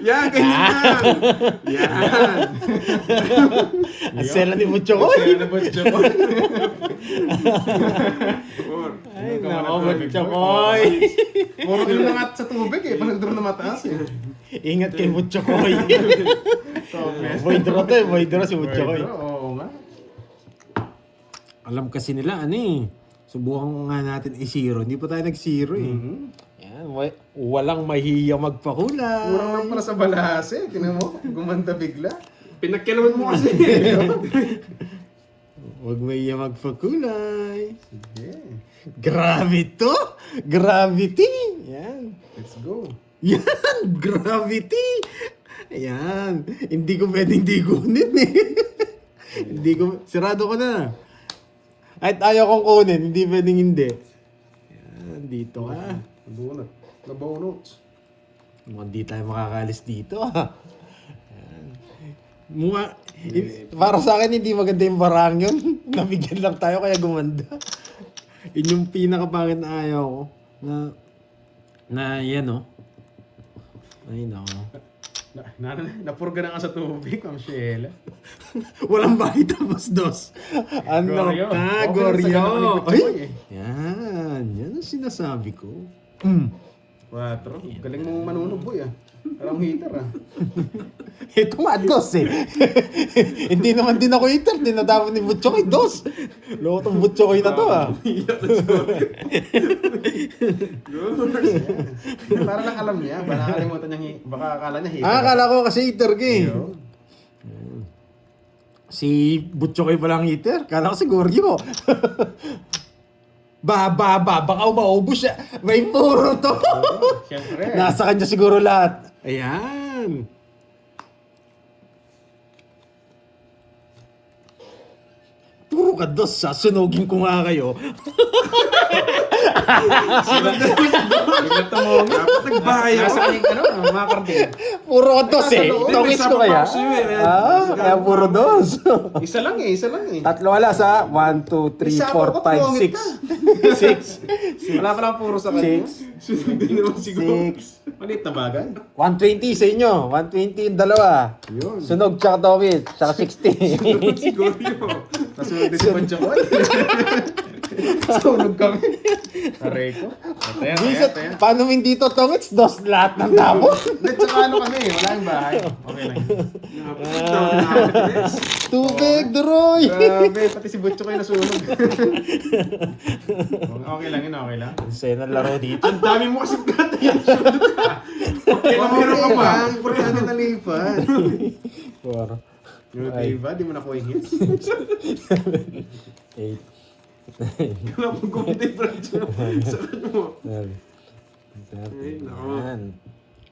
Yan, ganyan lang. Yan. Ang sela ni Butchokoy. Sela na Butchokoy. Ay, nako, Butchokoy. Puro din na sa tubig eh. Panagdro na mataas eh. Ingat kay Butchokoy. Void draw to eh. Void draw si Butchokoy. Oo nga. Alam kasi nila, ano eh. Subukan ko nga natin i-zero. Hindi pa tayo nag-zero eh. Yan, walang mahiya magpakulay. Kurang lang pala sa balas eh. Tinan mo, gumanda bigla. Pinagkilaman mo kasi. Huwag mahiya magpakulay. Sige. Grabe to! Gravity! Yan. Let's go. Yan! Gravity! Ayan. Hindi ko pwedeng digunin eh. Hindi ko... Sirado ko na. Kahit ayaw kong kunin, hindi pwedeng hindi. Yan, dito ka. Nabunot. Nabunot. Mukhang di tayo makakalis dito ah. Yan. Para sa akin, hindi maganda yung barang yun. Nabigyan lang tayo kaya gumanda. Yun yung pinakapangit na ayaw ko. Na yan oh. Ay nako. Napurga na nga sa tubig, Ma'am Sheila. Walang bahay tapos dos. Ano Goryo. ka, Okay, Goryo? sa ganun ni Butchokoy eh. Yan. Yan ang sinasabi ko. 4. Galing mong manunog boy ah. Parang heater ah. Ito nga, dos eh. Hindi naman din ako hater. Dinadama ni Butchokoy, dos. Loko tong Butchokoy na to ah. Para lang alam niya. Baka nakalimutan niya, baka akala niya heater. Ah, akala ko kasi hater ka eh. Yo. Si Butchokoy palang hater. Kala ko si Goryo. Baka maubos siya. May puro to. Siyempre. Nasa kanya siguro lahat. Ayan. Puro ka dos, sasunogin ko nga kayo. Dapat nagbahay ako. Nasa kanyang mga karding. Puro ka dos eh. Nasa loob. Tongis ko May kaya. sabak ako sa'yo eh. Kaya puro dos. Isa lang eh. Tatlo alas ha. 1, 2, 3, 4, 5, 6. 6. Wala pa lang puro sa kanya. 6. Hindi naman siguro. 6. Maliit na bagay. 120 sa inyo. 120 yung dalawa. Yun. Sunog tsaka tongis. Tsaka 60. Siguro yun. Nasunod din si Butchokoy. Sunog kami. Aray ko. Bisa, paano hindi to tongits? Dos lahat ng tabo. Tsaka ano kami, wala yung bahay. Okay lang. Tubig, Duroy. Grabe, pati si Butchokoy nasunog. Okay lang yun, okay lang. Sa'yo ng laro dito. Ang dami mo kasi gata yan. Okay lang, meron ka pa. Importante na lipat. Four. Yung diba, di mo nakuha yung hits. 8. Wala pong kumunti, Francho. Sakit mo. Ay, yan.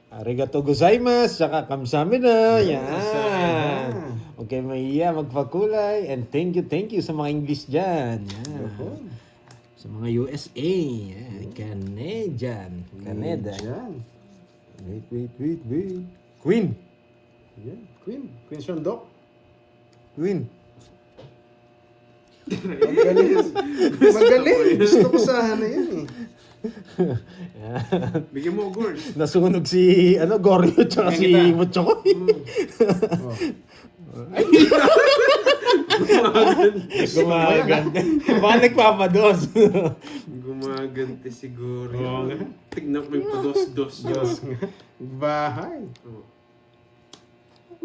Arigato gozaimasu, saka kamsamida. Yan. Okay, mahiya, magpakulay. And thank you sa mga English dyan. Yan. Sa mga USA. Yan. Canada. Yan. Wait. Queen. Yan. Queen Shondok. Queen. Magaling. Gusto ko sana yan eh. Yan. Bigyan mo, Gorge. Nasunog si Goryo tsaka si Kita. Butchokoy. Gumaganda. Baka nagpapados. Gumagante siguro. Tignan ko yung pados-dos. Bahay.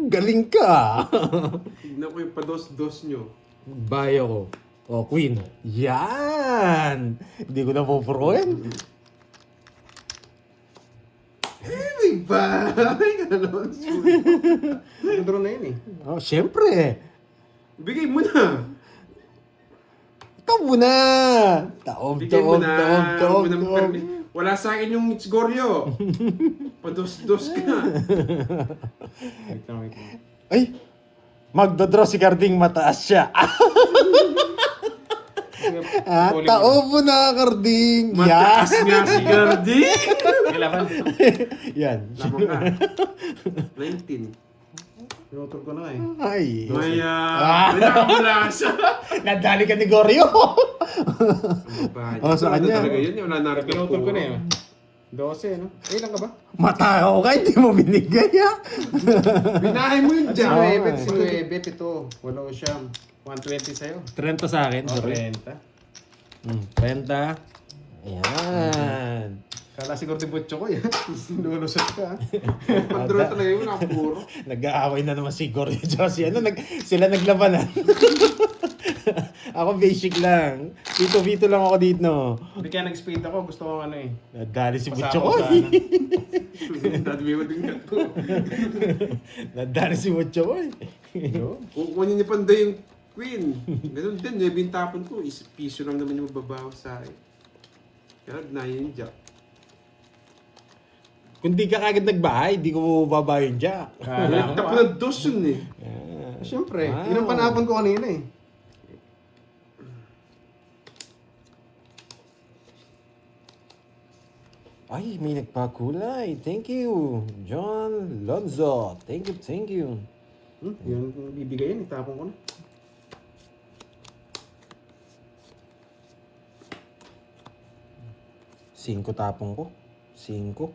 Galing ka. Tignan ko yung pados-dos nyo. Bayo ko. O, Queen. Yan. Hindi ko na pupuruin. May bahay! Ganon. Nagdro na yun eh. Oh, syempre. Bigay mo na. Ikaw muna. Taob. Wala sa akin yung Goryo. Pados-dos ka. Wait lang. Ay, magdodraw si Carding, mataas siya. Taob mo na, Carding. Mataas nga si Gardi. Kailangan. Yan. Lamang ka. 19. Pinutol ko na eh. Ay. Maya. May nakamulasa. Nadali ka ni Goryo. Oh, sa kanya. Talaga yun. Wala na rin. Pinutol ko na eh. 12, no? Ilan ka ba? Matao ka, hindi mo binigay ha. Binahay mo yun dyan. 19, 7, 8, 8 siyam. 120 sa'yo. 30 sa akin. O, Sorry. 30. 30. Ayan. Kala siguro di butcho ko yan. Lulusot ka. Padro talaga yun, nakapuro. Nag-aaway na naman si Goryo tsaka si ano, sila naglabanan. Ako basic lang. Vito lang ako dito. Hindi kaya nag-speed ako. Gusto ko ano eh. Nadali si Pasako Butcho ko. sana. Dadmi mo din ko. Nadali si Butcho ko. Kukunin niya panda yung queen. Ganun din, yung tapon ko. Piso lang naman yung mababaw sa akin. Kaya na yun dyan. Kung di ka kagad nagbahay, di ko babayin dyan. Kala ko Tapos ah. na dos yun eh. Siyempre. Wow. Yun ang panapon ko kanina eh. Ay, may nagpakulay. Thank you. John Lonzo. Thank you. Yan bibigay yan. Itapon ko na. Cinco tapong ko. Cinco.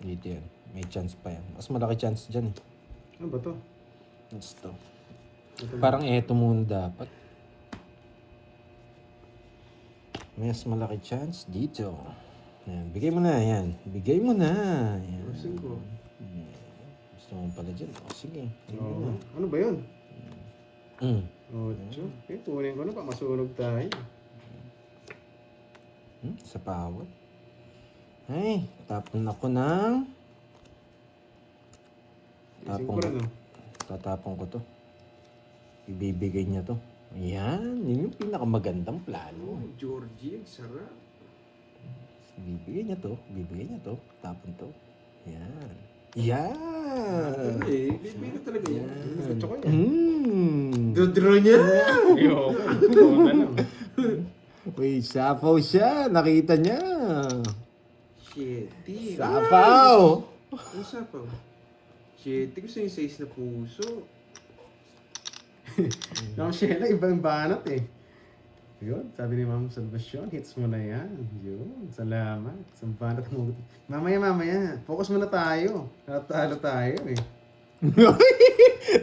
Dito yan. May chance pa yan. Mas malaki chance dyan eh. Ano ba to? What's to? Parang eto muna dapat. Mas malaki chance dito. Yan. Bigay mo na. Yan. Bigay mo na. Yan. Kasi ko. Gusto mo pala dyan. O sige. Oo. Ano ba yun? Mm. 8. Okay, kunin ko na pa. Masunog tayo. Sa pawat. Ay, tapon ako ng... Ising ko rin, no? Tatapon ko to. Ibibigay niya to. Ayan, yun yung pinakamagandang plano. Oh, Georgie, ang sarap. Ibibigay niya to. Tapon to. Ayan. Yan! Ano eh, bibigay na talaga yan. Butcho ko yan. Dodro niya! Ayoko. Ito na lang. Uy, sapaw siya. Nakita niya. Shit. Sapaw! Ano sapaw? Shit, gusto yung size na puso. Yung Sheila, iba yung banat eh. Yun, sabi ni Ma'am Salvacion, hits mo na yan. Yun, salamat. Sa banat mo. Mamaya. Focus muna tayo. Natalo tayo eh.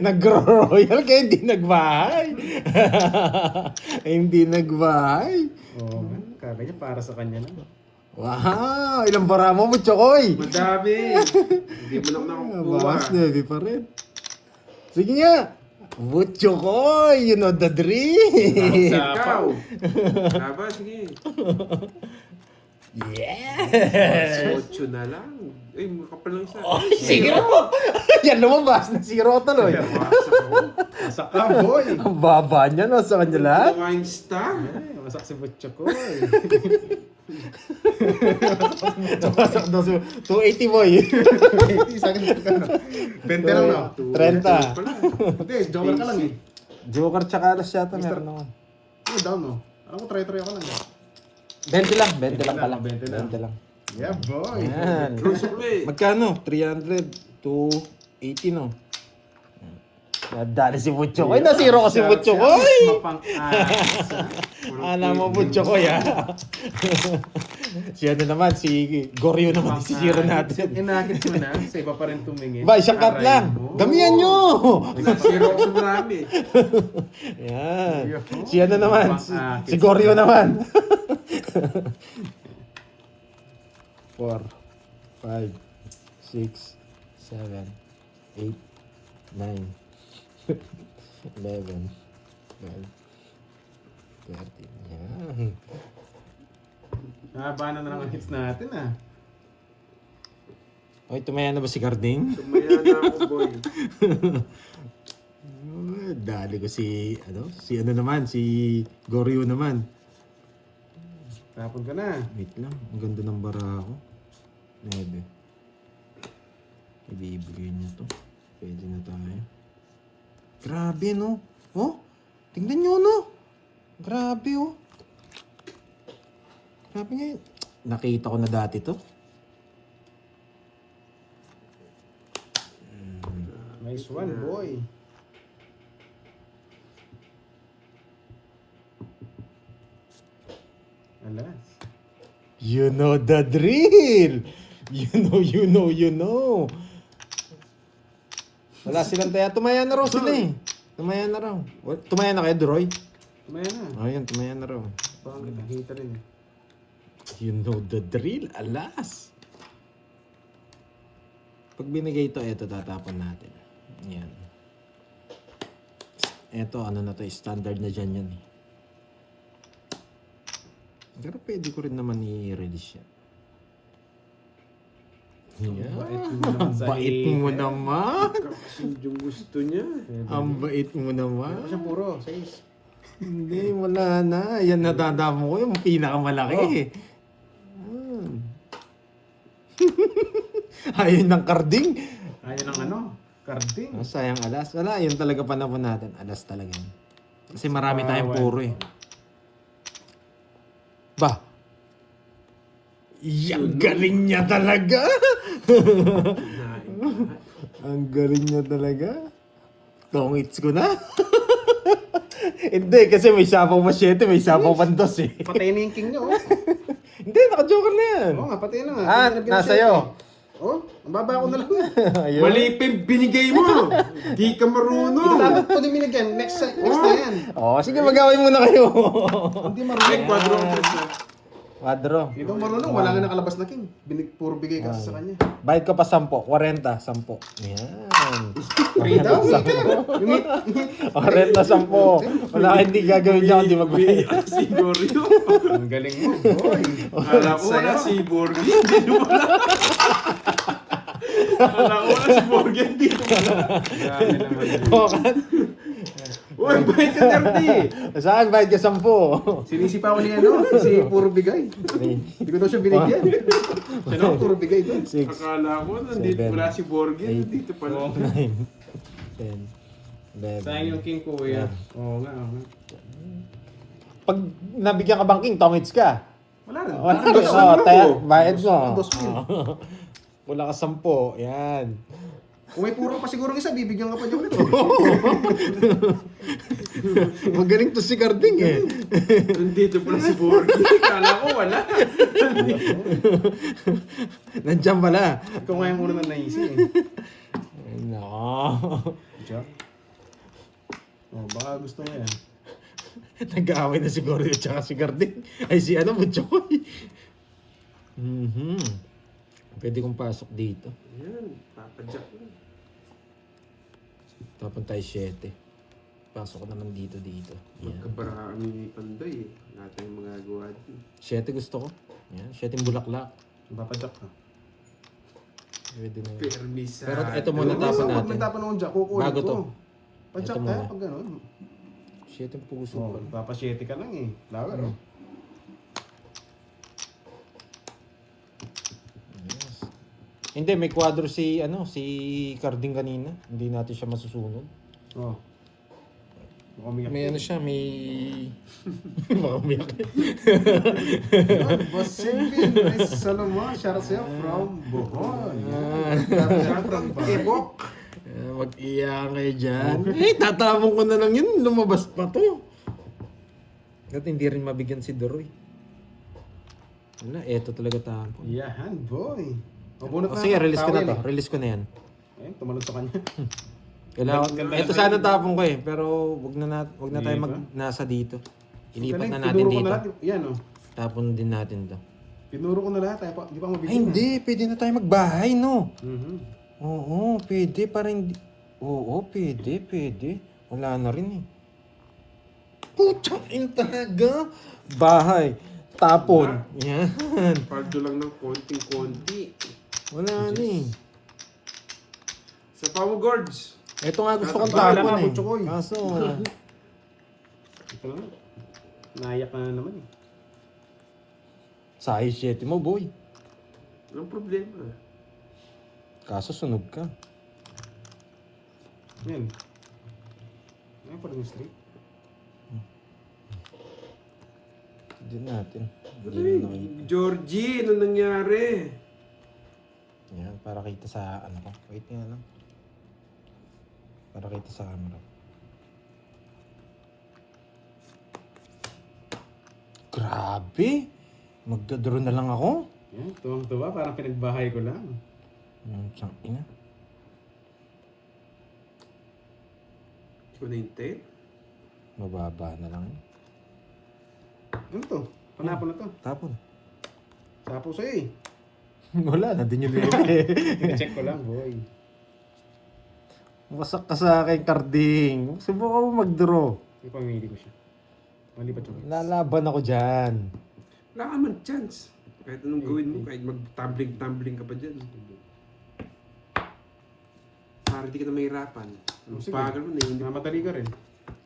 Nag-royal kaya hindi nagbahay. Hindi nagbahay. Oo, kala niya para sa kanya lang. Wow! Ilang bara mo, Chokoy? Madami! Hindi mo lang nakukuha. Bawas na, di pa rin. Sige nga! Chokoy! You know the dream! Ikaw! Laba, sige. Yes! 8 na lang. Ay, makapal lang isa. Zero! Yan lumabas na zero tuloy. Wasak ako. Masak ka, boy! Ang baba niya, no? Sa kanya lahat. Ito nga yung star. Ay, masak si Butcho ko eh. Tumasak daw si 280 boy. Sa akin ito ka no. 20 lang no? 30. Pala. Hindi, joker ka lang eh. Joker tsaka alas yata meron naman. Ano down no? Alam ko try-try ako lang eh. 20 lang pala. 20 lang. 20 lang. Yeah, boy! Yan. Rusok ulit. Magkano? 300 to 80 no? Nadali si Butcho ko. Ay, nasiro ko si Butcho ko. Mapang-asa. Alam mo, Butcho ko, ya. Si ano naman, si Goryo naman, si zero natin. Inakit mo na, sa iba pa rin tumingin. Ba, isang cut Aray lang. mo. Damihan nyo. Zero ako sa marami. Yan. Yo. Si ano naman, si Mapang-akit. Goryo naman. 4, 5, 6, 7, 8, 9, 11, 12, 13. Yan. Nabana na lang ang hits natin ah. Oy, tumaya na ba si Carding? Tumaya na ako, boy. Dali ko si ano naman, si Goryo naman. Tapon ka na. Wait lang, ang ganda ng bara ko. 9. Ibibigay niya to. Pwede na tayo. Grabe, no? Oh, tingnan nyo, no? Grabe, oh. Grabe nga yun. Nakita ko na dati to. Nice one, boy. You know the drill. You know. Wala silang taya. Tumaya na raw sila eh. Tumaya na raw. Tumaya na kayo, Droy? Tumaya na. Ayun, tumaya na raw. Pangit, nakita rin. You know the drill, alas. Pag binigay ito, eto tatapon natin. Yan. Eto, ano na to, standard na dyan yan eh. Pero pwede ko rin naman i-release yan. Yan. Bait mo naman sa Ang bait mo naman. Kasi yung gusto niya. Ang bait mo naman. Kasi puro, 6. Hindi, wala na. Yan nadadamo ko yung pinakamalaki. Ayun ng karding. Ayaw ng ano? Carding. Oh, sayang alas. Wala, yun talaga panahon natin. Alas talaga. Kasi marami tayong puro eh. Ba? Yang galing niya talaga. Ang galing niya talaga. Tongits ko na. Hindi, kasi may sapaw pa 7, may sapaw pa 2 eh. Patay na yung king nyo. Hindi, naka-joker na yan. Oo nga, patay na nga. Ah, Hindi na nasa iyo. Oh, ang baba ko na lang. Ayun. Mali pa yung binigay mo. Di ka marunong. Dapat po din binigyan. Next na yan. Oh, sige, mag-away muna kayo. Hindi Ay, marunong. quadro ang tres na. Quadro. Ito marunong, wala nga nakalabas na king. Puro bigay kasi sa kanya. Bayad ko pa 10. 40. 10. Yan. Free daw. 40, 10. Wala ka hindi gagawin niya kundi magbayad. Si Gorio. Ang galing mo, boy. Akala ko na si Borgi. Hindi wala. Akala ko na si Borgi. Hindi wala. Grabe naman yun. Uy, bait ka 30. Saan bayad ka 10? Sinisipa ko ni ano, kasi puro bigay. Hindi ko daw siya binigyan. Siya na puro bigay doon. 6, Akala ko nandito Seven. wala si Borgi. Nandito pala. 9, 10, 11. Sayang yung king ko, kuya. Oo nga, oo nga. Pag nabigyan ka bang king, tongits ka. Wala na. Wala Dos ka. na. Taya, bayad mo. Dos mil. Wala ka 10. Yan. Kung may puro pa siguro isa, bibigyan ka pa niya ulit. Magaling to si Carding eh. Nandito pala si Borgi. Akala ko wala. Nandiyan pala. Ikaw nga yung una na naisip eh. No. Diyan. Oh, baka gusto mo yan. Nag-aaway na si Gordo at saka si Carding. Ay si ano, Butchoy. Pwede kong pasok dito. Yan, papadyak na. Tapon tayo 7. Pasok ko naman dito. Yan. Magkabara kami ni Panday eh. Wala tayong magagawa din. 7 gusto ko. Yan. 7 bulaklak. Papadyak ka. Pwede na yun. Permisa. Pero ito muna tapon Pag natin. nagtapon ng jack, kukunin Bago ko. to. Padyak Ito ka, muna. pag gano'n. 7 puso Oh, ko. papasyete ka lang eh. Flower, oh. Yes. Hindi, may kwadro si Carding kanina. Hindi natin siya masusunod. Oh. Baka umiyak. May ano siya, may... Baka umiyak. Boss Silvin, nice Solomon, shout out sa'yo from Bohol. Shout out from Quebec. Mag-iyakan kayo dyan. Tatapon ko na lang yun. Lumabas pa to. At hindi rin mabigyan si Doroy. Wala, eto talaga tapon. Yahan, boy. O, bunot O na. sige, release ko na Towel to. Release ko na yan. Eh, tumalon sa kanya. Kailangan, ito sana tapon ko eh. Pero wag na tayo Di mag ba? nasa dito. Ilipat na Galing, natin tinuro ko dito. na lahat. Yan, oh. Tapon din natin to. Tinuro ko na lahat. Di pa mabigyan. Ay hindi, pwede na tayo magbahay no. Mhm. Oo, pwede para hindi... Oo, pwede. Wala na rin eh. Putang in talaga. Bahay. Tapon. Yan. Pardo lang ng konting-konti. Wala na eh. Sa Pamo Gorge. Ito nga gusto kong Bahala tapon ka, eh. Butchoy. Kaso, Ito lang. Naiyak na naman eh. size 7 mo boy. Walang problema. Kaso sunog ka. Yan. Ay, parang straight. Hindi natin. Ay, Georgie, ano nangyari? Yan, para kita sa ano ko. Wait nga lang. Para kita sa camera. Grabe! Magdodoro na lang ako. Yan, tuwang-tuwa. Parang pinagbahay ko lang. Siyang ina. Ikaw na yung 10. Mababa na lang. Ano to? Panapon na to. Tapon. Sapo sa'yo eh. Wala na din yung libre. Check ko lang, boy. Wasak ka sa akin, Carding. Subukan mo mag-draw. Ipamili ko siya. Malipat yung hits. Lalaban ako dyan. Wala ka man chance. Kahit anong gawin mo, kahit mag-tumbling ka pa dyan. Para di ka na mahirapan. Ang Sige. pagal mo na hindi Mamatali ka rin.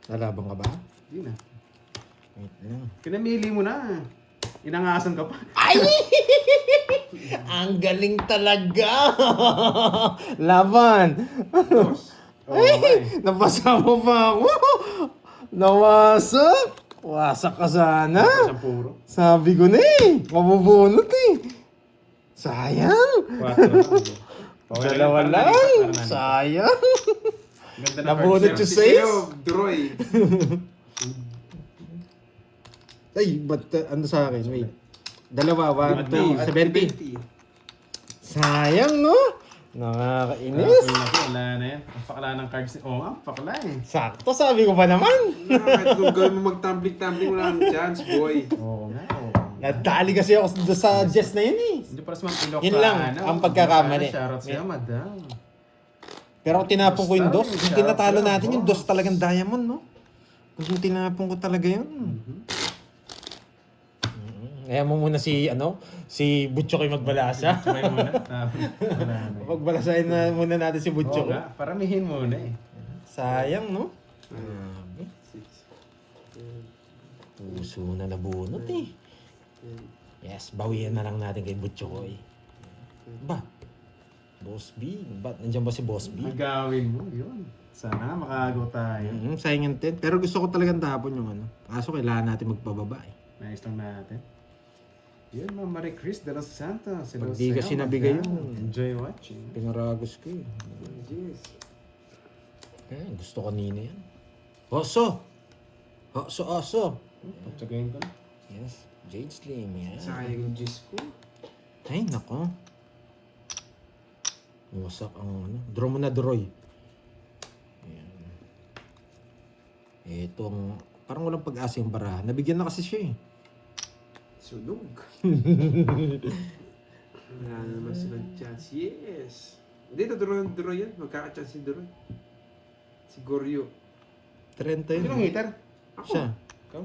Lalaban ka ba? Hindi na. Wait lang. Pinamili mo na. Inangasan ka pa. Ay! Ang galing talaga! Laban! Dos. Oo, okay. Napasa mo pa ako! Nawasak! Wasak ka sana! Isang puro. Sabi ko na eh! Mabubunot eh! Sayang! 4 lang. Okay, Dalawa parang lang! nalipat, parang nalipat. Sayang! Ganda na Nabunot card, yung sir. safe. Sa'yo, Droy. Ay, ba't ano sa akin? Wait. Dalawa, 1, 2, 70. 70. Sayang no? Nakakainis. Wala na yan. Ang pakla ng cards. Oo nga, pakla eh. Sakto, sabi ko pa naman. Kahit kung gawin mo mag-tumbling, wala kang chance, boy. Oo nga, oo. Nadali kasi ako sa Jess na yun eh. Hindi para sa mga pilok Yun lang, ang pagkakamali. Shoutout sa'yo, madam. Pero kung tinapon ko yung dos, Dos yung tayo, tinatalo shout out, natin yung boss. dos talagang diamond, no? Kung tinapon ko talaga yun. Kaya mo muna si Butchokoy magbalasa. Try muna. Wala na. Pagbalasahin na muna natin si Oo Butchokoy. nga, paramihin muna eh. Sayang, no? Grabe. Puso na nabunot eh. Yes, bawian na lang natin kay Butchokoy. Ba? Boss B? Ba't nandiyan ba si Boss B? Magawin mo, yun. Sana nga makagaw tayo. Sayang yung 10. Pero gusto ko talagang tapon yung ano. Kaso kailangan natin magpababa eh. Nais lang natin. Yun, Ma'am Marie Chris de los Santos. Hello Pag di ka sa'yo, sinabigay madam. yun. Enjoy watching. Pinaragos ko eh. Yes. Gusto kanina yan. Oso! Oso! Patsagayin ko na. Yes. Jade Slim, yan. Sayang yung Diyos ko. Ay, nako. Wasak ang ano. Draw mo na, Droy. Ayan. Ito ang... Parang walang pag-asa yung baraha. Nabigyan na kasi siya eh. Sunog. Wala naman silang chance. Yes. Hindi, tuturo yan. Magkaka-chance si Droy. Si Goryo. 30 yun. Sinong hater? Ako. Siya. Ikaw?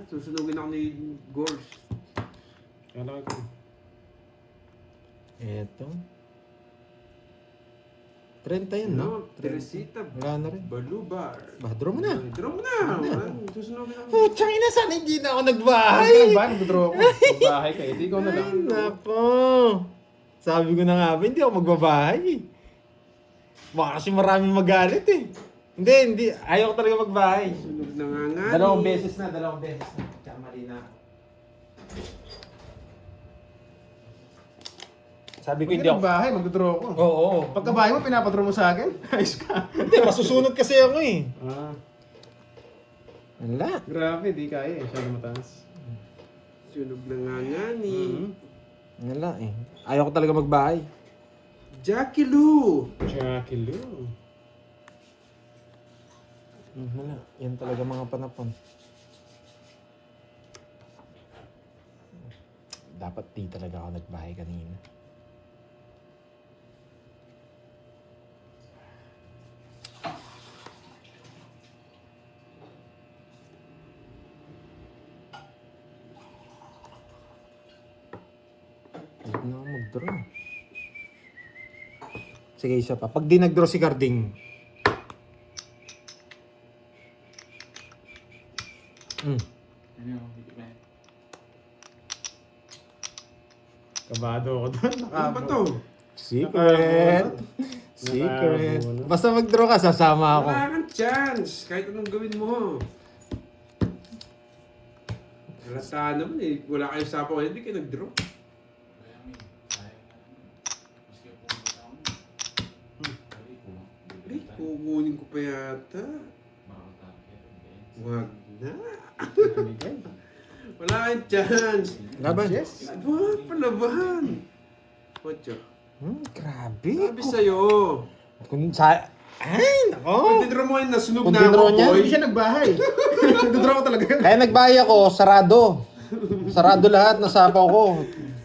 Susunugin ako ni Gors. Kala ko. Ito. 30 yun, no? No, Teresita. Wala na rin. Balubar. Bah, draw mo na. Draw mo na. Susunugin ako. Putsang ina, sana hindi na ako Ay! nagbahay. Ka lang ba? Nag-draw ako. Bahay ka. Hindi ikaw na lang. Ay, nako. Sabi ko na nga ba, hindi ako magbabahay eh. Baka kasi maraming magalit eh. Hindi. Ayaw ko talaga magbahay. Sunog na nga nga. Dalawang beses na. Tsaka mali na ako. Sabi ko Pag hindi ako. bahay, mag-draw ako. Oo. Pagkabahay mo, pinapadraw mo sa akin? Ayos ka. Hindi, masusunod kasi ako eh. Ah, Wala. grabe, di kaya eh. Siya mataas. Sunog na nga nga ni. Wala eh. Ayaw ko talaga magbahay. Jackie Lou. Jackie Lou. Wala. Yan talaga mga panapon. Dapat di talaga ako nagbahay kanina. Huwag na ako mag-draw. Sige, isa pa. Pag di nag-draw si Carding. Kabado ako doon. Ano ba to? Secret. Secret. Basta mag-draw ka, sasama ako. Wala kang chance. Kahit anong gawin mo. Halata naman eh. Wala kayo sapo kayo. Hindi kayo nag-draw. Ay, kukunin ko pa yata. Wag na. Wala kang chance. Laban. Yes. Aba, palaban. Ocho. Grabe. Sabi sa'yo. Kung sa... Ay, nako. Kung dinro mo yung nasunog Kung na dinro ako, niya, boy. Hindi siya nagbahay. Nagdodraw ko talaga yun. Kaya nagbahay ako, sarado. Sarado lahat, nasapaw ko.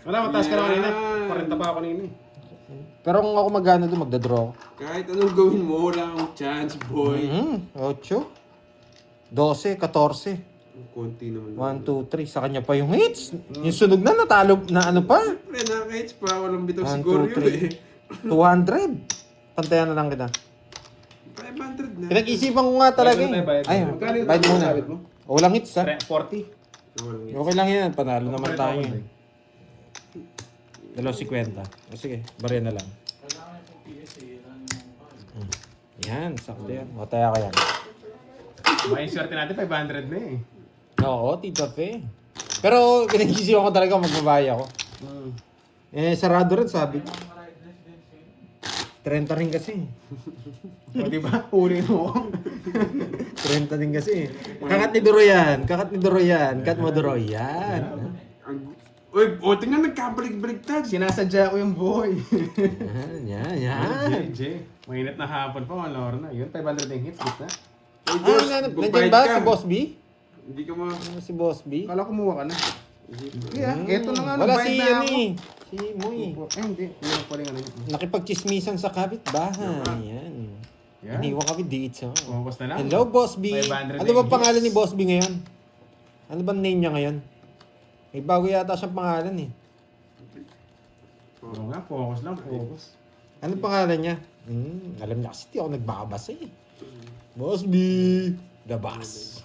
Wala, mataas ka na kanina. Yan. 40 pa ako kanina. Pero kung ako magano doon, magdadraw ako. Kahit anong gawin mo, wala kang chance, boy. 8, 12, 14. Ang konti naman. 1, 2, 3. Sa kanya pa yung hits. Yung sunog na, natalo na ano pa. Siyempre, nakaka-hits pa. Walang bitaw 1, siguro 2, yun eh. 200. Pantayan na lang kita. 500 na. Pinag-isipan ko nga talaga Bayad na tayo, bayad eh. Ay, na. Magkano yung bayad muna. sabit mo? Walang hits ha. 40. Walang hits. Okay lang yan, panalo naman Pareho tayo. ako, eh. Day. 2.50. O sige, bariya na lang. Yan, sakto yan. O, taya ka yan. May swerte natin, 500 na eh. Oo, Tito Fe. Pero pinag-isipan ko talaga magbabayad ako. Eh, sarado rin sabi ko. 30 rin kasi. O diba? Uli mo ako. 30 din kasi. Kakat ni Doroyan. Kakat ni Doroyan. Kat mo Doroyan. Uy, o tingnan nagkabalik-baliktad. Sinasadya ko yung boy. Yan, yan. JJ. Mainit na hapon pa, malawar na. Yun, 500 yung hits, gitna. Uy, Ah, boss, nandiyan magbayad ba ka. si Boss B? Hindi ka ma... Ano si Boss B? Kala kumuha ka na. Yeah, eto na nga. Wala nagbayad si na yan ako. eh. Si Moy. Hindi. Hindi pa rin ano yun. Nakipagchismisan sa kapitbahay. Yan. Yan. Iniwan kami dito. Focus na lang. Hello, Boss B. 500 Ano ba hits. pangalan ni Boss B ngayon? Ano ba name niya ngayon? May bago yata siyang pangalan eh. Oo nga, focus lang, focus. Ano pangalan niya? Alam niya kasi di ako nagbabasa eh. Boss B. The boss.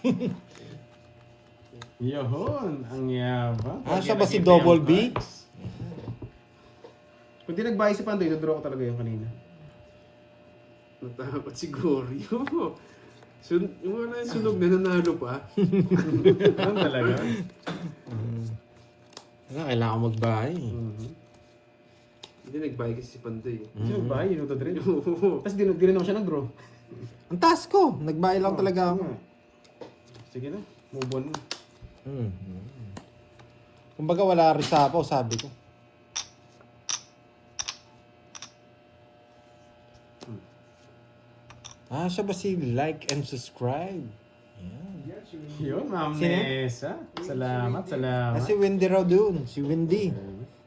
Yun, ang yabang. Ah, siya Pag ba si nag-give Double yung B? price. Kung di nagbayad si Pandoy, draw ko talaga yung kanina. Natakot si Goryo. Yung wala yung sunog na nanalo pa. Ano talaga? Kailangan ko magbahay. Hindi nagbayad kasi si Panday. Hindi nagbayad, yun ito rin. Oo. Tapos di rin naman siya nag-draw. Ang taas ko. Nagbahay lang talaga ako. Sige na, move on. Kumbaga wala rin sapaw, sabi ko. Ah, siya ba si like and subscribe? Yan. Yun, Ma'am Sino? Nessa. Salamat, salamat. Ah, si Wendy raw doon. Si Wendy.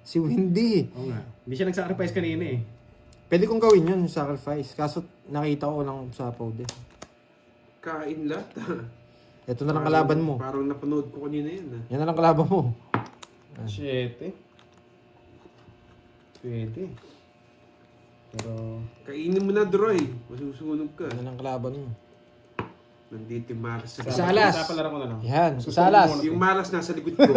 Si Wendy. Oo nga. Hindi siya nag-sacrifice kanina eh. Pwede kong gawin yun, yung sacrifice. Kaso nakita ko lang sapaw din. Kain lahat. Ito na lang kalaban mo. Parang napanood ko kanina yan. Yan na lang kalaban mo. 7. Pwede. Pero... Kainin mo na, Droy. Masusunog ka. Yan na lang kalaban mo. Nandito yung Maras sa Isa alas. Sa palaro ko na lang. Yan, Gusto isa ko alas. muna. Yung Maras nasa likod ko.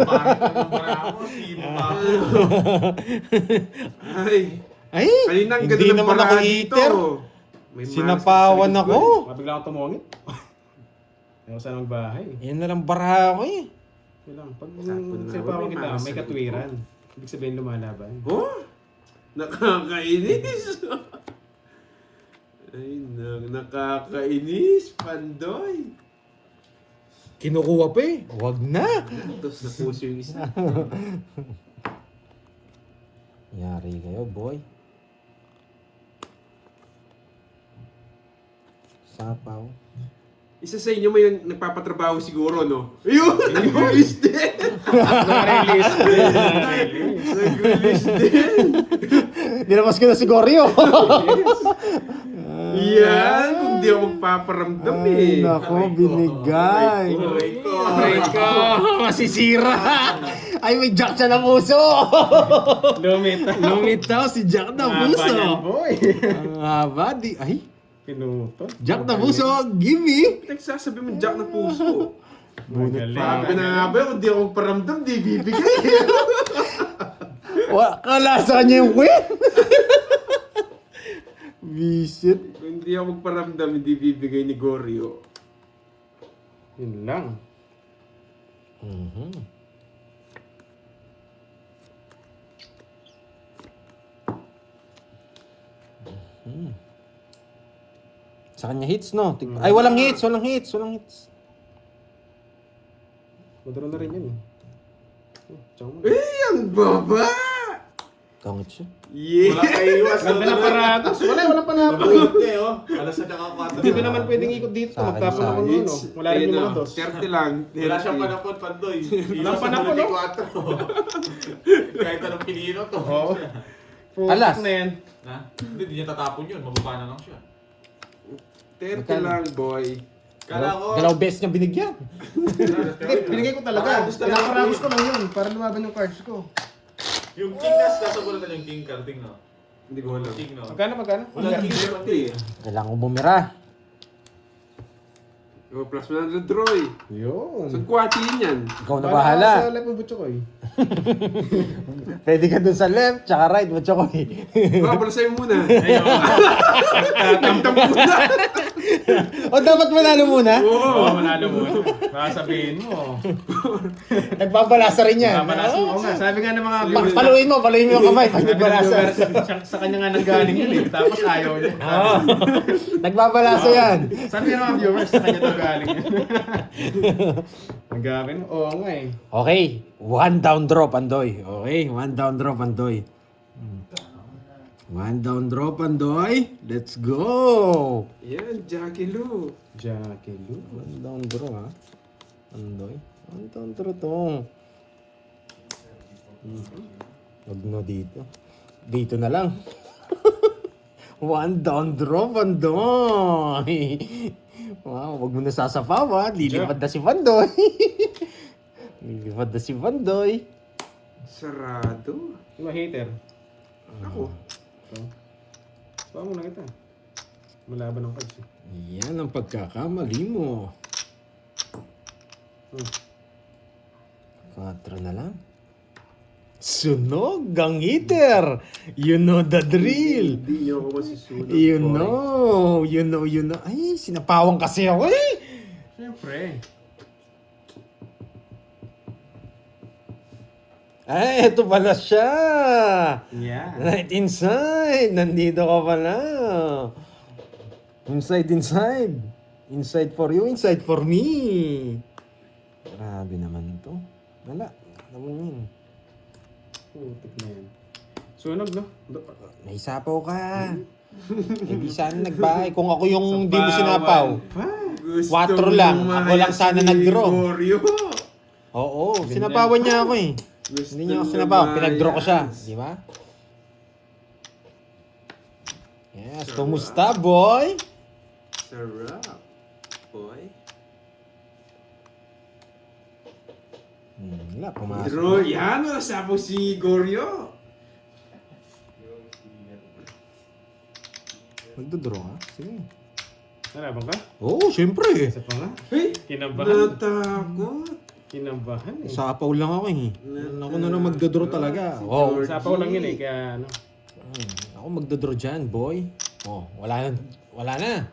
Ay, Ay, kanina ang hindi ganda ng naman ako baraha eater. dito. May Maras Sinapawan sa likod ako. ko eh. Mabigla akong tumungit. Ayaw sana magbahay. Yan na lang baraha ko eh. Yun lang. Pag Sakto na. sinapawan May kita, maras may sa katwiran. Ibig sabihin lumalaban. Oh? Nakakainis. Ay, nakakainis, Pandoy. Kinukuha pa eh. Huwag na. Tapos napuso yung isa. Yari kayo, boy. Sapaw. Isa sa inyo may nagpapatrabaho siguro, no? Ayun! Nag-release din! Na-release din. Nag-release din! Dinabas ko na si Goryo. Yan! Kung di ako magpaparamdam eh. Nako, binigay. Aray ko! Ay ko, masisira. Ay, may Jack siya na puso. Lumita. Lumitaw si Jack na Haba niyan, puso. boy. Ang haba, di. Ay, Pinuto. Jack na puso, give me. Nagsasabi mo Jack na puso. Magaling. Sabi na nga ba, kung di ako magparamdam, di bibigay. Kalasa niya yung queen. Visit. Kung di ako magparamdam, hindi bibigay ni Goryo. Yun lang. Sa kanya hits, no? Ay, walang hits, walang hits, walang hits. Maduro na rin yun eh. Tsaka mo. Ang baba! Kangit siya. Yeah! Wala kayo iwas. Ganda ng paratos. Walang panapon. Nabakot eh, oh. Alas na tsaka 4. Hindi ko naman pwedeng ikot dito. Sa akin, Magtapon sa ako akin. nun, no? Wala rin yung mga dos. 30 lang. Wala siyang 30. panapon, Pandoy. Walang panapon, no? 4. Kahit anong pinino to. Oo. Alas. Na yan. Ha? Hindi, di niya tatapon yun. Mababa na lang siya. 30 Magkano? lang, boy. Kala ko. Dalawang beses niya binigyan. Hindi, binigay ko talaga. Pinakarabos ko lang yun para lumaban yung cards ko. Yung king nas, nasa bulatan yung king carding, no? Hindi ko alam. King, no? Magkano? Wala king si Pandoy. Kailangan ko bumira. Oh, plus 100 Roy. Yun. Saan kwati yun yan? Ikaw na bahala. Sa live ng butso ko eh. Pwede ka dun sa left, tsaka right, mo ko eh. Baka pala sa'yo muna. Ayun. Tamtam muna. O dapat manalo muna? Oo, manalo mo. Baka sabihin mo. Nagbabalasa rin yan. Mamalasa mo nga. Sabi nga ng mga Paluin mo yung kamay pag Sabi ng nagbalasa. viewer, sa kanya nga nanggaling yun eh. Tapos ayaw niya. Oo. Nagbabalasa yan. Sabi nga ng mga viewers, sa kanya nanggaling yun. Nanggaling mo? Oo nga eh. Okay, one down draw, Pandoy. Okay, one down draw, Pandoy. One down draw, Pandoy. Let's go! Yan, Jackie Lou. Jackie Lou. One down draw, ha? Pandoy. One down draw to. Wag na dito. Dito na lang. One down draw, Pandoy. Wow, wag mo na sasapaw, ha? Lilipad na si Pandoy. Lilipad na si Pandoy. Sarado. Yung mga hater. Ako. So, saan mo na kita? Malaban ng cards eh. Yan ang pagkakamali mo. 4 na lang. Sunog ang hitter. You know the drill. Hindi niyo ako masusunod. You boy. know. You know. Ay, sinapawang kasi ako eh. Siyempre. Ay, eto pala siya. Yeah. Right inside. Nandito ka pala. Inside. Inside for you, inside for me. Grabe naman to. Wala. Alam mo yun. Putik na yan. Sunog, no? May sapaw ka. Hindi sana nagbahay. Kung ako yung di mo sinapaw. Gusto 4 lang. mong Ako lang sana mahayas ni nag-draw. Goryo. Oo, sinapawan niya ako eh. Gusto Hindi niya ako mong sinapaw. Pinag-draw ko siya. mahayas. Di ba? Yes, kumusta boy? Sarap. Boy. Wala, pumasok. Draw. Yan, wala sapo si Goryo. Magdodraw ka? Sige. Nalaban ka? Oo, syempre. Isa pa nga. Hey! Kinabahan. Natakot. Kinabahan eh. Sapaw lang ako eh. Ako na lang magdodraw talaga. Oh, Sapaw lang yun eh. Kaya ano. ako magdodraw dyan, boy. Oh, wala na.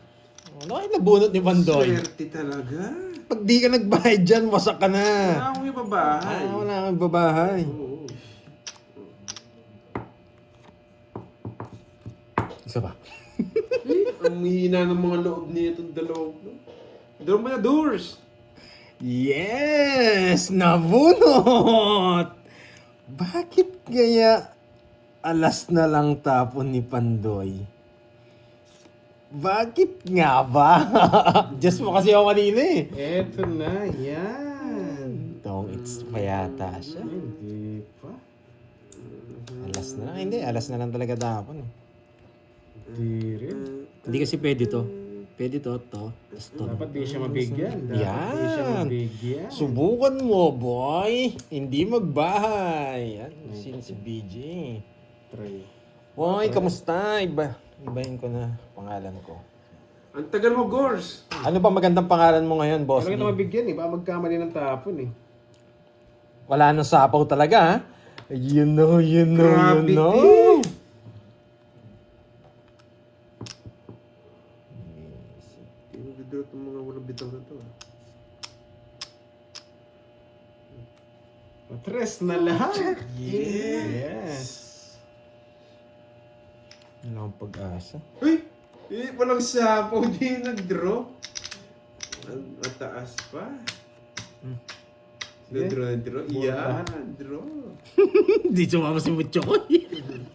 Ano kayo nabunot ni Bandoy? Swerte talaga. Pag di ka nagbayad dyan, wasak ka na. Wala akong ibabahay. Wala kang babahay. Oo. Isa ba? Ang hina ng mga loob nitong dalawang. Draw mo na doors. Yes! Nabunot! Bakit kaya alas na lang tapon ni Pandoy? Bakit nga ba? Just mo kasi ako kanina eh. Eto na. Yan. Tong it's pa yata siya. Hindi pa. Alas na lang. Hindi, alas na lang talaga tapon. Hindi rin. Hindi kasi pwede to. Pwede to. Tapos to. Dapat di siya mabigyan. Dapat Yan. di siya mabigyan. Subukan mo, boy. Hindi magbahay. Yan, si BJ. Try. Boy, kamusta? Ibahin ko na pangalan ko. Ang tagal mo, Gors. Ano ba magandang pangalan mo ngayon, boss? Ano kita Lee? mabigyan eh. Baka magkamali ng tapon eh. Wala nang sapaw talaga, ha? You know. Gravity. Pinag-draw itong mga walang bitaw na to. Matres na lahat. Yes. Wala akong pag-asa. Uy! Walang sapaw. Di nag-draw. Mataas pa. Draw. Lahat. Yan, draw. Hindi sumama si Mucho ko.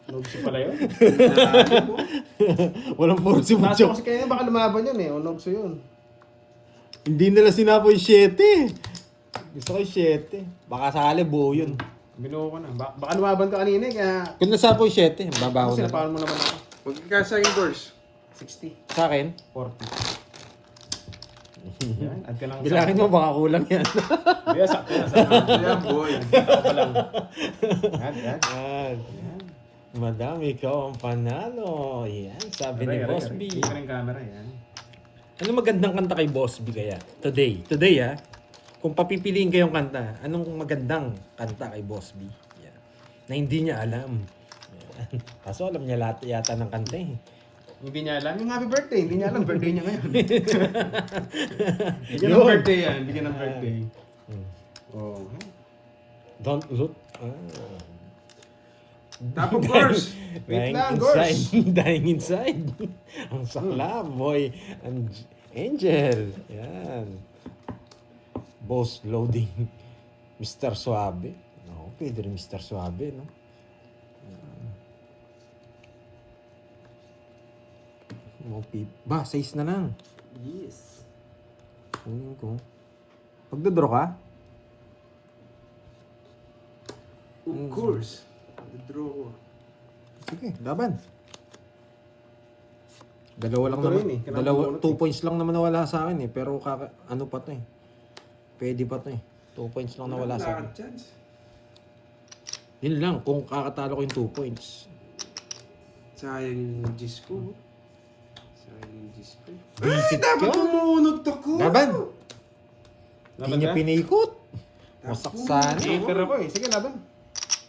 Nogso pala yun. Dami mo. Walang puro si Kaso Mucho. kasi kaya baka lumaban yun eh. O nogso yun. Hindi nila sinapo yung 7. Gusto ko yung 7. Baka sakali buo yun. Binuo ko na. Baka lumaban ka kanina eh. Kaya Kung nasapo yung 7, babaho na. sinapakan mo naman ako. Magkakasa yung course. 60. Sa akin, 40. Yan. Add ka ng bilangin mo baka kulang yan. Hindi, sakto na. Sakto Yan, boy. pa lang. Add. Yan. Madam, ikaw ang panalo. Yan, sabi ni Boss B. Tingnan ka ng camera yan. Ano magandang kanta kay Boss B kaya? Today kung papipiliin kayong kanta, anong magandang kanta kay Boss B? Yan. Na hindi niya alam. Yan. Kaso alam niya lahat yata ng kanta eh. Hindi niya alam yung happy birthday. Hindi niya alam birthday niya ngayon. Bigyan ng birthday yan. Bigyan ng birthday. Oh. Don't look. Top of course. Wait Dying lang, inside. Gors. Dying inside. Ang sakla, boy. Ang Angel. Yan. Boss loading. Mr. Suave. No, pwede rin Mr. Suave, no? Ba, 6 na lang. Yes. Kunin ko. Magdodraw ka? Of course. Draw ko. Sige, laban. Dalawa lang Ito naman. rin eh, kailangan 2 points lang naman nawala sa akin eh. Pero ano pa to eh. Pwede pa to eh. 2 points lang nawala sa akin. Chance. Yun lang, kung kakatalo ko yung 2 points. Sayang yung Gis ko. Sayang yung Gis ko. Visit Dapat ka. umunod ako. Laban! Laban Hindi niya ka? pinaikot. Wasak sana eh. Hater ako eh. Sige, laban.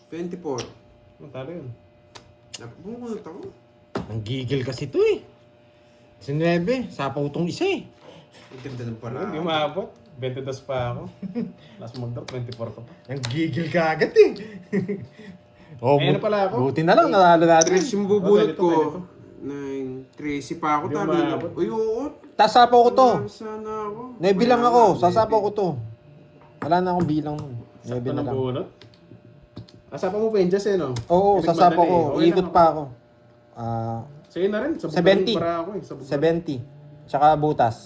24. Ang talo yun. Dapat umunod ako. Nanggigil kasi to eh. 19, sapaw tong isa eh. Ang ganda ng Hindi paraan. maabot. 22 pa ako. Last mag-drop, 24 ka pa. Nanggigil ka agad eh. Oh, Eh, ano pala ako? Buti na lang, nanalo natin. Tres yung bubulot ganito, ko. ganito. 9, 13 pa ako. Hindi Tabi na. umabot. Uy, oo. Tasapaw ko to. Wala sana ako. Nebilang Wala ako, na, sasapaw ko baby. to. Wala na akong bilang nun. Sakto Nebe na ng lang. bunot. Asapa mo pa yun, Jess eh, no? Oo, Pinagmadali sasapaw ko. eh. Okay lang Iikot ako. pa ako. Ah, Sa'yo na rin. Sa 70. para ako eh. Sa buka. 70. Tsaka butas.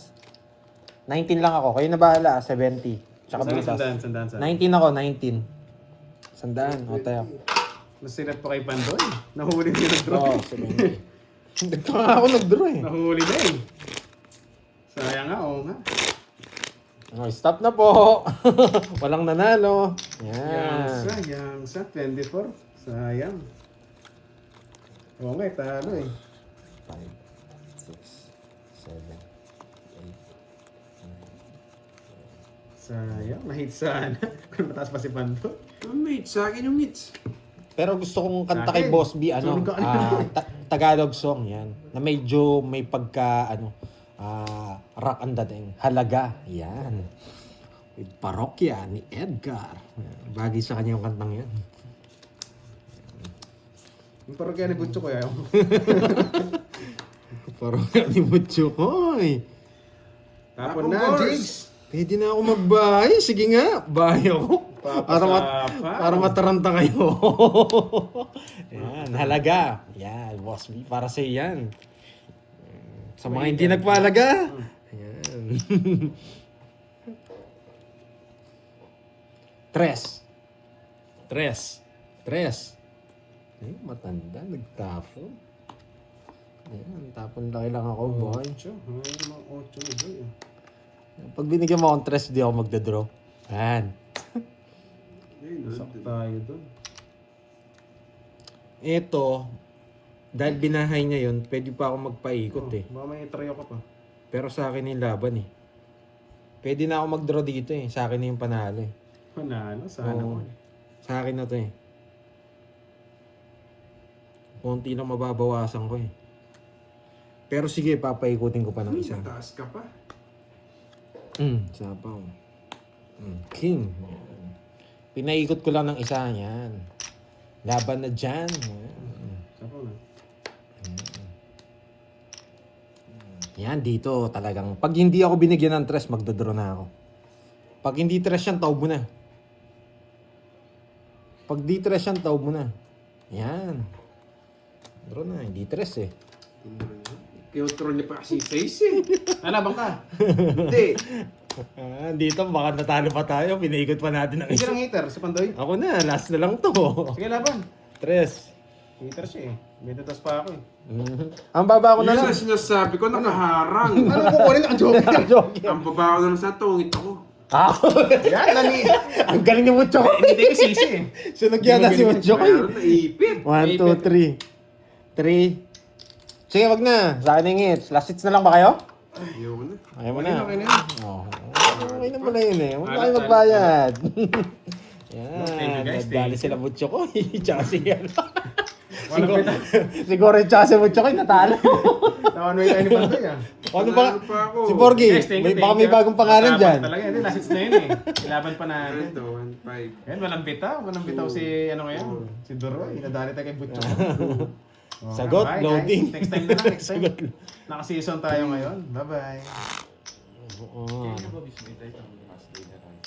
19 lang ako. Kayo na bahala. 70. Tsaka butas. Sandaan. 19 ako, 19. Sandaan. O tayo. Nasilat pa kay Pandoy. Nahuli na yung draw. Oo, 70. Nagtaka nga ako nag-draw eh. Nahuli na eh. Sayang nga, oo nga. Okay, stop na po. Walang nanalo. Yan. Yangsa, 24. Sayang. Oo nga, talo eh. 5, 6, 7, Sayang, nahit sana. Kung mataas pa si Pandoy. Yung mates, sa akin yung mates. Pero gusto kong kanta kay Akin. Boss B, ano, Sunog ka kanina. Tagalog song yan. Na medyo may pagka, rock ang dating. Halaga. Yan. With Parokya ni Edgar. Bagay sa kanya yung kantang yan. Yung parang kaya ni Butcho ko yaw. Parokya ni Butchokoy. Tapon na, course. Jigs. Pwede na ako magbahay. Sige nga, bahay ako. Papasapa. Para mataranta kayo. Yan, halaga. Yan, Boss B, para sa yan. Sa mga hindi nagpalaga. Ayan. Tres. Eh, matanda, nagtapon. Ayan, tapon lang ako, boy. Ocho. Mga 8 na boy. Pag binigyan mo akong tres, di ako magdadraw. Ayan. Sak tayo dun. Ito, dahil binahay niya yun, pwede pa ako magpaikot eh. Baka may try ako pa. Pero sa akin yung laban eh. Pwede na ako mag-draw dito eh. Sa akin na yung panalo eh. Panalo, sana Oo. ko. Sa akin na to eh. Konti lang mababawasan ko eh. Pero sige, papaikutin ko pa ng isa. Mataas ka pa. Sapaw. King. Yan. Pinaikot ko lang ng isa. Yan. Laban na dyan. Yan. Sapa na. Yan, dito talagang. Pag hindi ako binigyan ng tres, magdodraw na ako. Pag hindi tres yan, tawag mo na. Pag D3 yan, taob mo na. Yan. Draw na, hindi tres eh. Kiyotro niya pa kasi 6 eh. Nalabang ka. Hindi. Dito, baka natalo pa tayo. Pinaikot pa natin ang Hindi isa. lang hater, si Pandoy. Ako na, last na lang to. Sige, laban. Tres. Hater siya eh. May tatas pa ako eh. Ang baba ko na Yun lang. na sinasabi ko, nakaharang. Ano kukunin ang joker? Joke. Ang baba ko na lang sa tungit ako. Yan, nani. Ang galing ni Mucho. Hindi ko sisi eh. Sunog yan na si Mucho. Mayroon na ipit. 1, 2, 3. 3. Sige, wag na. Sa akin yung hits. Last hits na lang ba kayo? Ayoko na. Ayaw mo Okay na. na yun. Oh. Okay na pala yun eh. Huwag na Alat, kayo alat, magbayad. Thank you, Yan. guys. Nadali Thank sila Mucho ko. Tsaka si ano. Walang Siguro, pita. siguro yung tsaka si Mucho ko natalo. Nakanway tayo ni Pandoy ah. Ano ba? Nanalo pa ako. Si Porgy. Guys, thank you, Baka thank may you. bagong pangalan Matapang dyan. Talaga, hindi. Last hits na yun eh. Ilaban pa natin. Ito, 1-5. Yan, walang bitaw. Walang bitaw si, ano ngayon, si Duroy. Nadali tayo kay Butcho. Oh, Sagot, bye, guys. loading. Next time na lang, next time. Sagot. Naka-season tayo ngayon. Bye-bye. Oo. Kaya ba, bismillah, ito ang last day na tayo.